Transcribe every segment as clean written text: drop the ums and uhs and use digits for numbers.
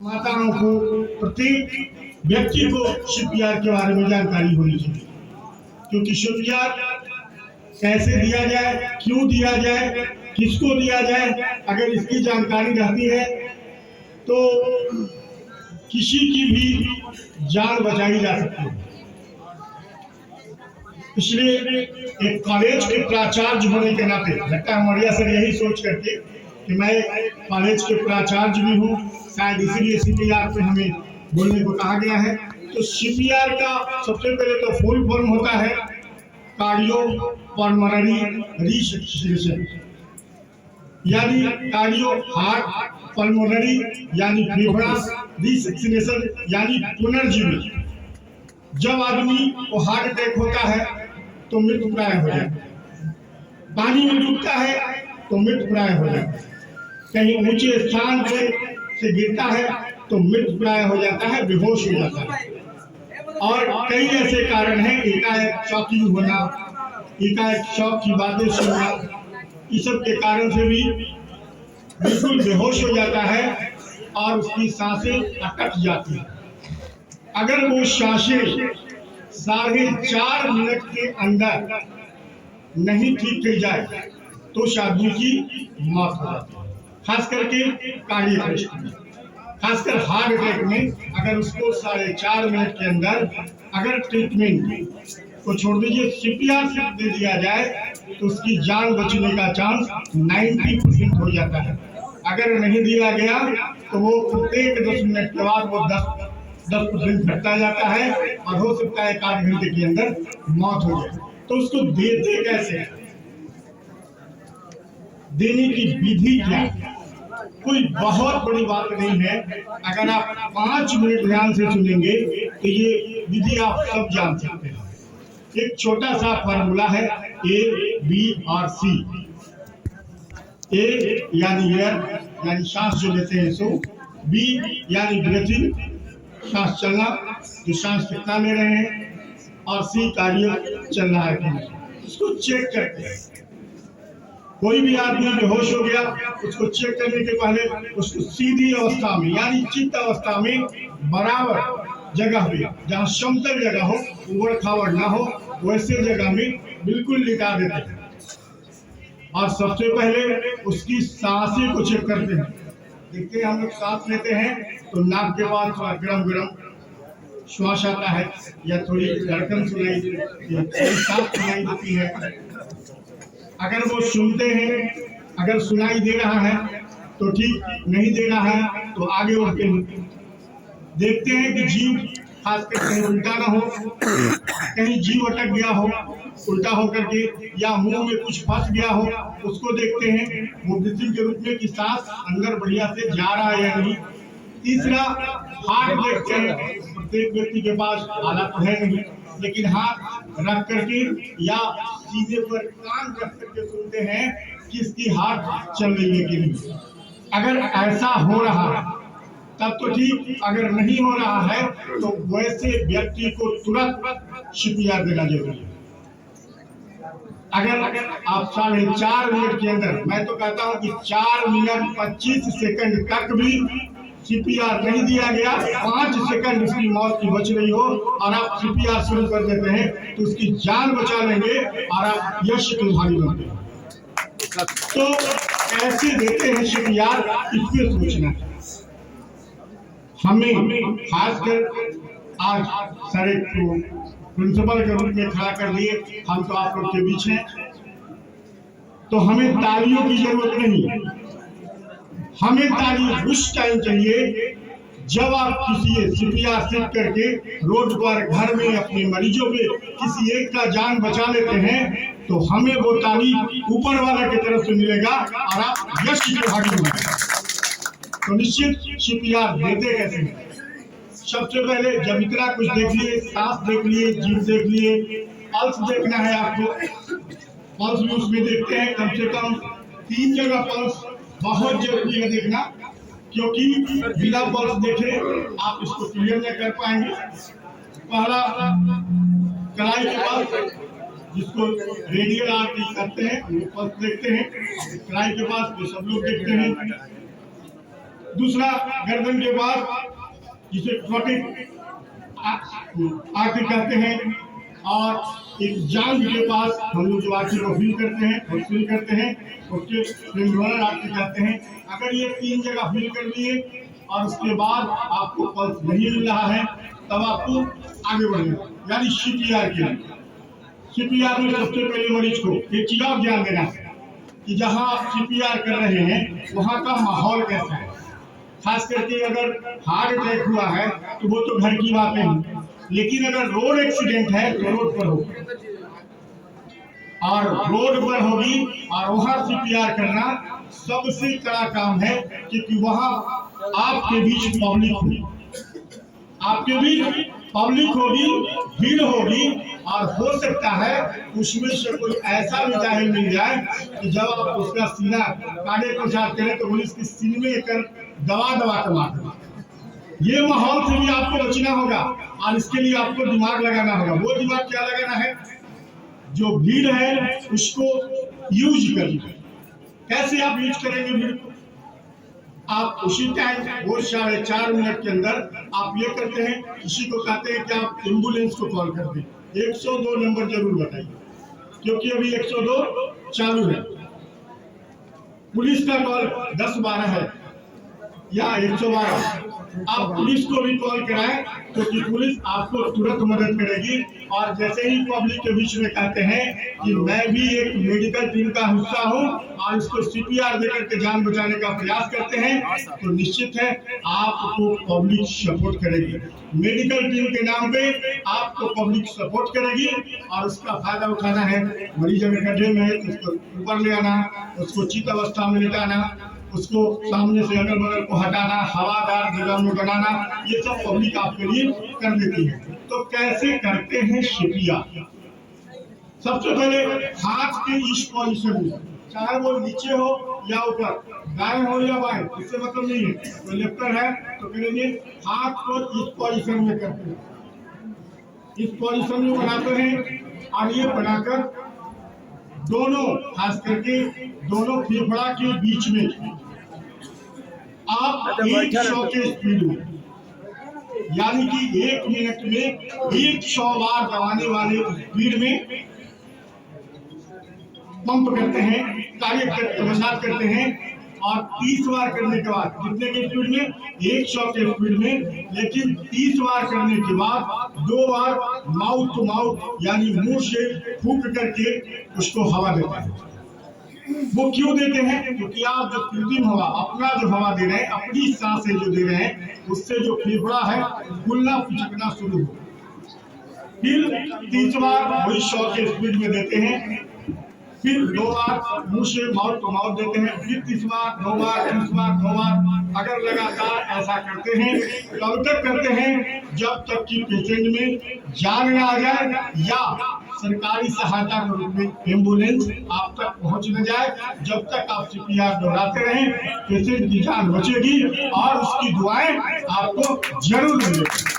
माताओं को, प्रत्येक व्यक्ति को शिपयार्ड के बारे में जानकारी होनी चाहिए, क्योंकि शिपयार्ड कैसे दिया जाए, क्यों दिया जाए, किसको दिया जाए, अगर इसकी जानकारी रहती है तो किसी की भी जान बचाई जा सकती है। इसलिए एक कॉलेज के प्राचार्य होने के नाते लगता है मौर्या सर यही सोच करके कि मैं कॉलेज के प्राचार्य भी हूँ, शायद इसीलिए शिपयार्ड पे हमें बोलने को कहा गया है। तो शिपयार्ड का सबसे पहले तो फुल फॉर्म होता है कार्डियोपल्मोनरी रिसर्च, यानी कार्डियो हार्ट, पल्मोनरी यानी फेफड़ा, रिसक्सिनेशन यानी पुनर्जीवी। जब आदमी को हार्ट अटैक होता है तो मृत्यु प्राय हो जाता है, पानी में डूबता है तो मृत्यु प्राय हो जाता है, कहीं ऊंचे स्थान से गिरता है तो मृत्यु प्राय हो जाता है, बेहोश हो जाता है। और कई ऐसे कारण हैं, एकाएक शॉकिंग होना, एकाएक शौक की बातें सुनना, इस सब के कारण से भी बिल्कुल बेहोश हो जाता है और उसकी सांसें अटक जाती है। अगर वो सांसें 4.5 मिनट के अंदर नहीं ठीक की जाए तो उस आदमी की मौत हो जाती है, खास करके कार्डियक अरेस्ट में, खासकर हार्ट अटैक में। अगर उसको 4.5 मिनट के अंदर अगर ट्रीटमेंट को छोड़ दीजिए, सीपीआर से दे दिया जाए तो उसकी जान बचने का चांस 90% हो जाता है। अगर नहीं दिया गया तो वो प्रत्येक 10 मिनट के बाद वो 10% घटता जाता है और हो सकता है 1 घंटे के अंदर मौत हो जाए। तो उसको देते कैसे, देने की विधि क्या, कोई बहुत बड़ी बात नहीं है। अगर आप 5 मिनट ध्यान से सुनेंगे तो ये विधि आप सब जान सकते हैं। एक छोटा सा फार्मूला है ABRC। ए यानी एयर, यानी सांस जो लेते हैं सो, बी यानी ब्रीथिंग, सांस चलना, जो सांस कितना ले रहे हैं, और सी कार्डियो, चल रहा है कि नहीं। इसको चेक करते हैं। कोई भी आदमी बेहोश हो गया, उसको चेक करने के पहले उसको सीधी अवस्था में यानी चित्त अवस्था में बराबर जगह पे, जहाँ समतल जगह हो, उबड़ खाबड़ ना हो, वैसे जगह में बिल्कुल लिटा देते हैं। और सबसे पहले उसकी सांसें को चेक करते हैं। देखते हैं हम लोग सांस लेते हैं तो नाक के पास थोड़ा गरम गरम श्वास आता है या थोड़ी धड़कन सुनाई देती है। अगर वो सुनते हैं, अगर सुनाई दे रहा है तो ठीक, नहीं दे रहा है तो आगे बढ़ते हैं। देखते हैं कि जीव खासकर कहीं उल्टा ना हो, कहीं जीव अटक गया हो उल्टा होकर के, या मुंह में कुछ फंस गया हो, उसको देखते हैं वो ब्रीथिंग के रूप में कि सांस अंदर बढ़िया से जा रहा है या नहीं। तीसरा, हाथ देखते हैं। प्रत्येक व्यक्ति के पास आला तो है नहीं, लेकिन हाथ रख करके या सीने पर कान रख करके सुनते हैं कि इसकी हाथ चल रही है कि नहीं। अगर ऐसा हो रहा है तब तो ठीक, अगर नहीं हो रहा है तो वैसे व्यक्ति को तुरंत सीपीआर देना जरूरी है। अगर आप 4.5 मिनट के अंदर, मैं तो कहता हूं कि 4 मिनट 25 सेकंड तक भी सीपीआर नहीं दिया गया, 5 सेकंड उसकी मौत की बच रही हो और आप सीपीआर शुरू कर देते हैं तो उसकी जान बचा लेंगे और आप यश के भागी बनते हैं। तो कैसे देते हैं सीपीआर, इस पर सोचना है हमें। खासकर आज सारे प्रिंसिपल के रूप में खड़ा कर दिए, हम तो आप लोग के बीच हैं, तो हमें तालियों की जरूरत नहीं। हमें ताली उस टाइम चाहिए जब आप किसी सीपीआर सेट करके रोड पर, घर में अपने मरीजों पे किसी एक का जान बचा लेते हैं तो हमें वो ताली ऊपर वाला की तरफ से मिलेगा और आप यश के भागी होंगे। तो निश्चित सीपीआर देते कैसे हैं? सबसे पहले जब इतना कुछ देख लिए, सांस देख लिए, जीभ देख लिए, पल्स देखना है आपको। पल्स भी उसमें देखते हैं, कम से कम 3 जगह पल्स बहुत जरूरी है देखना, क्योंकि बिना पल्स देखे आप इसको क्लियर नहीं कर पाएंगे। पहला कलाई के पास, जिसको रेडियल आर्टरी करते हैं, वो पल्स देखते हैं। कलाई के पास जो सब लोग देखते हैं, दूसरा गर्दन के बाद जिसे ट्रोटिक आर्टरी कहते हैं, और एक जांघ के पास हम लोग जो आर्टरी को फील करते हैं और फील करते हैं उसके फेमोरल आर्टरी कहते हैं। अगर ये 3 जगह फील कर लिए और उसके बाद आपको पल्स नहीं मिल रहा है तब आपको आगे बढ़ना, यानी सीपीआर के लिए। सीपीआर में सबसे पहले मरीज को एक चीज और ध्यान देना है कि जहां आप सीपीआर कर रहे हैं वहां का माहौल कैसा है। खास करके अगर हार्ट अटैक हुआ है तो वो तो घर की बात है, लेकिन अगर रोड एक्सीडेंट है तो रोड पर होगी, और रोड पर होगी और वहां सीपीआर करना सबसे कड़ा काम है, क्योंकि वहां आपके बीच पब्लिक होगी, आपके बीच पब्लिक होगी, भीड़ होगी, और हो सकता है उसमें से कोई ऐसा भी जाहिर मिल जाए कि जब आप उसका सीना काटे को साथ करें तो पुलिस की सीने में कर दबा कर मार। ये माहौल से भी आपको बचना होगा, और इसके लिए आपको दिमाग लगाना होगा। वो दिमाग क्या लगाना है? जो भीड़ है उसको यूज करना। कैसे आप यूज करेंगे भीड़ को? आप उसी टाइम वो 4.5 मिनट के अंदर आप ये करते हैं, किसी को कहते हैं कि आप एम्बुलेंस को कॉल कर दें। 102 नंबर जरूर बताइए, क्योंकि अभी 102 चालू है। पुलिस का कॉल 10-12 है या 112, आप पुलिस को भी कॉल कराएं, क्योंकि पुलिस आपको तुरंत मदद करेगी। और जैसे ही पब्लिक के बीच में कहते हैं कि मैं भी एक मेडिकल टीम का हिस्सा हूं और इसको सीपीआर देकर के जान बचाने का प्रयास करते हैं, तो निश्चित है आपको पब्लिक सपोर्ट करेगी। मेडिकल टीम के नाम पे आपको पब्लिक सपोर्ट करेगी, और उसका फायदा उठाना है। मरीज अगर गड्ढे में है तो उसको ऊपर ले आना, उसको चित अवस्था में लेटाना, उसको सामने से अगल बगल को हटाना, हवादार जगह में बनाना, ये सब पब्लिक आपके लिए कर देती है। तो कैसे करते हैं सीपीआर? सबसे पहले हाथ के इस पोजीशन में, चाहे वो नीचे हो या ऊपर, दाएं हो या बाएं, इससे मतलब नहीं है। तो लेफ्टर है तो करेंगे हाथ को इस पोजीशन में करते हैं, इस पोजीशन में बनाते हैं, और ये बनाकर दोनों, खास करके दोनों फेफड़ा के बीच में आप 100 के स्पीड में, यानी कि 1 मिनट में 100 बार दबाने वाले स्पीड में पंप करते हैं, कार्य करते हैं। और 30 बार करने के बाद, कितने के स्पीड में? 100 के स्पीड में। लेकिन 30 बार करने के बाद 2 बार माउथ टू माउथ, यानी मुंह से फूंक करके उसको हवा देते हैं। वो क्यों देते हैं? क्योंकि आप जो कृत्रिम हवा, अपना जो हवा दे रहे हैं, अपनी सांस से जो दे रहे हैं, उससे जो फेफड़ा है फूलना पिचकना शुरू हो। फिर 30 बार वही 100 के स्पीड में देते हैं, फिर 2 बार मुंह से माउथ टू माउथ देते हैं, फिर 30 बार, 2 बार, 30 बार, 2 बार। अगर लगातार ऐसा करते हैं, तब तक करते हैं जब तक कि पेशेंट में जान न आ जाए, या सरकारी सहायता के रूप में एम्बुलेंस आप तक पहुंच न जाए। जब तक आप सीपीआर दोहराते रहें, पेशेंट की जान बचेगी और उसकी दुआएं आपको जरूर मिलेगी।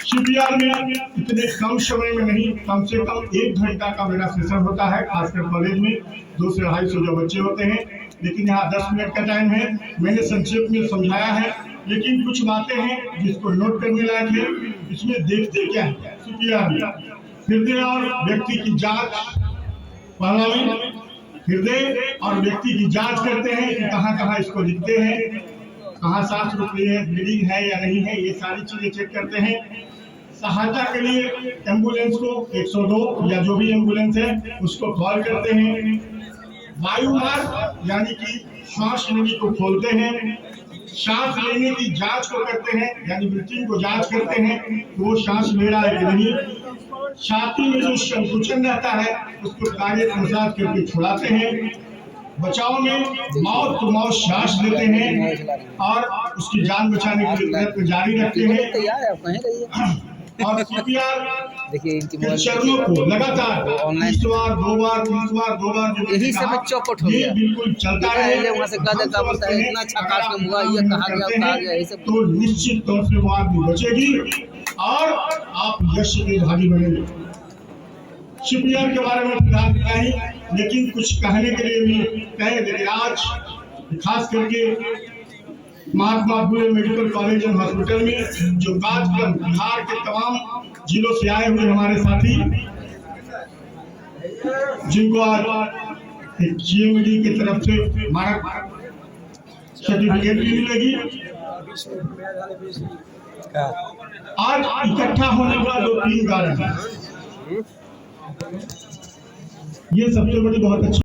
सीपीआर में इतने कम समय में नहीं, कम से कम 1 घंटा का मेरा सेशन होता है। खासकर कॉलेज में 200 से 250 जो बच्चे होते हैं, लेकिन यहाँ 10 मिनट का टाइम है। मैंने संक्षेप में समझाया है, लेकिन कुछ बातें हैं जिसको नोट करने लायक है। इसमें देखते क्या है? सीपीआर में हृदय और व्यक्ति की जांच, पहला में हृदय और व्यक्ति की जांच करते हैं कि कहाँ कहाँ इसको लिखते हैं, कहाँ सांस रुक रही है, ब्लीडिंग है या नहीं है, ये सारी चीजें चेक करते हैं। सहायता के लिए एम्बुलेंस को 102 या जो भी एम्बुलेंस है उसको कॉल करते हैं। वायु मार्ग, यानी कि श्वास लेने को खोलते हैं। सांस लेने की जांच को करते हैं, यानी ब्रीथिंग को जांच करते हैं कि वो सांस ले रहा है कि नहीं। छाती में जो संकुचन रहता है उसको कार्य अनुसार करके छुड़ाते हैं। बचाव में माउथ टू माउथ सांस लेते हैं और उसकी जान बचाने के लिए प्रयत्न जारी रखते हैं। और सीपीआर के चरणों को लगातार 30 बार, 2 बार, 30 बार, 2 बार, यही सब चौपट हो गया, बिल्कुल चलता है। वहाँ से का बोलता है इतना अच्छा कार्यक्रम हुआ, ये कहा गया यही सब, तो निश्चित तौर से वो आदमी बचेगी और आप यश के भागी बनेंगे। सीपीआर के बारे में फिलहाल नहीं, लेकिन कुछ कहने के लिए भी कहे। लेकिन आज खास करके Mahatma Phule medical college and hospital में जो कार्यक्रम बिहार के तमाम जिलों से आए हुए हमारे साथी, जिनको आज जीएमडी की तरफ से मानक सर्टिफिकेट भी मिलेगी। आज इकट्ठा होने का दो तीन कारण है, ये सबसे बड़ी बहुत अच्छी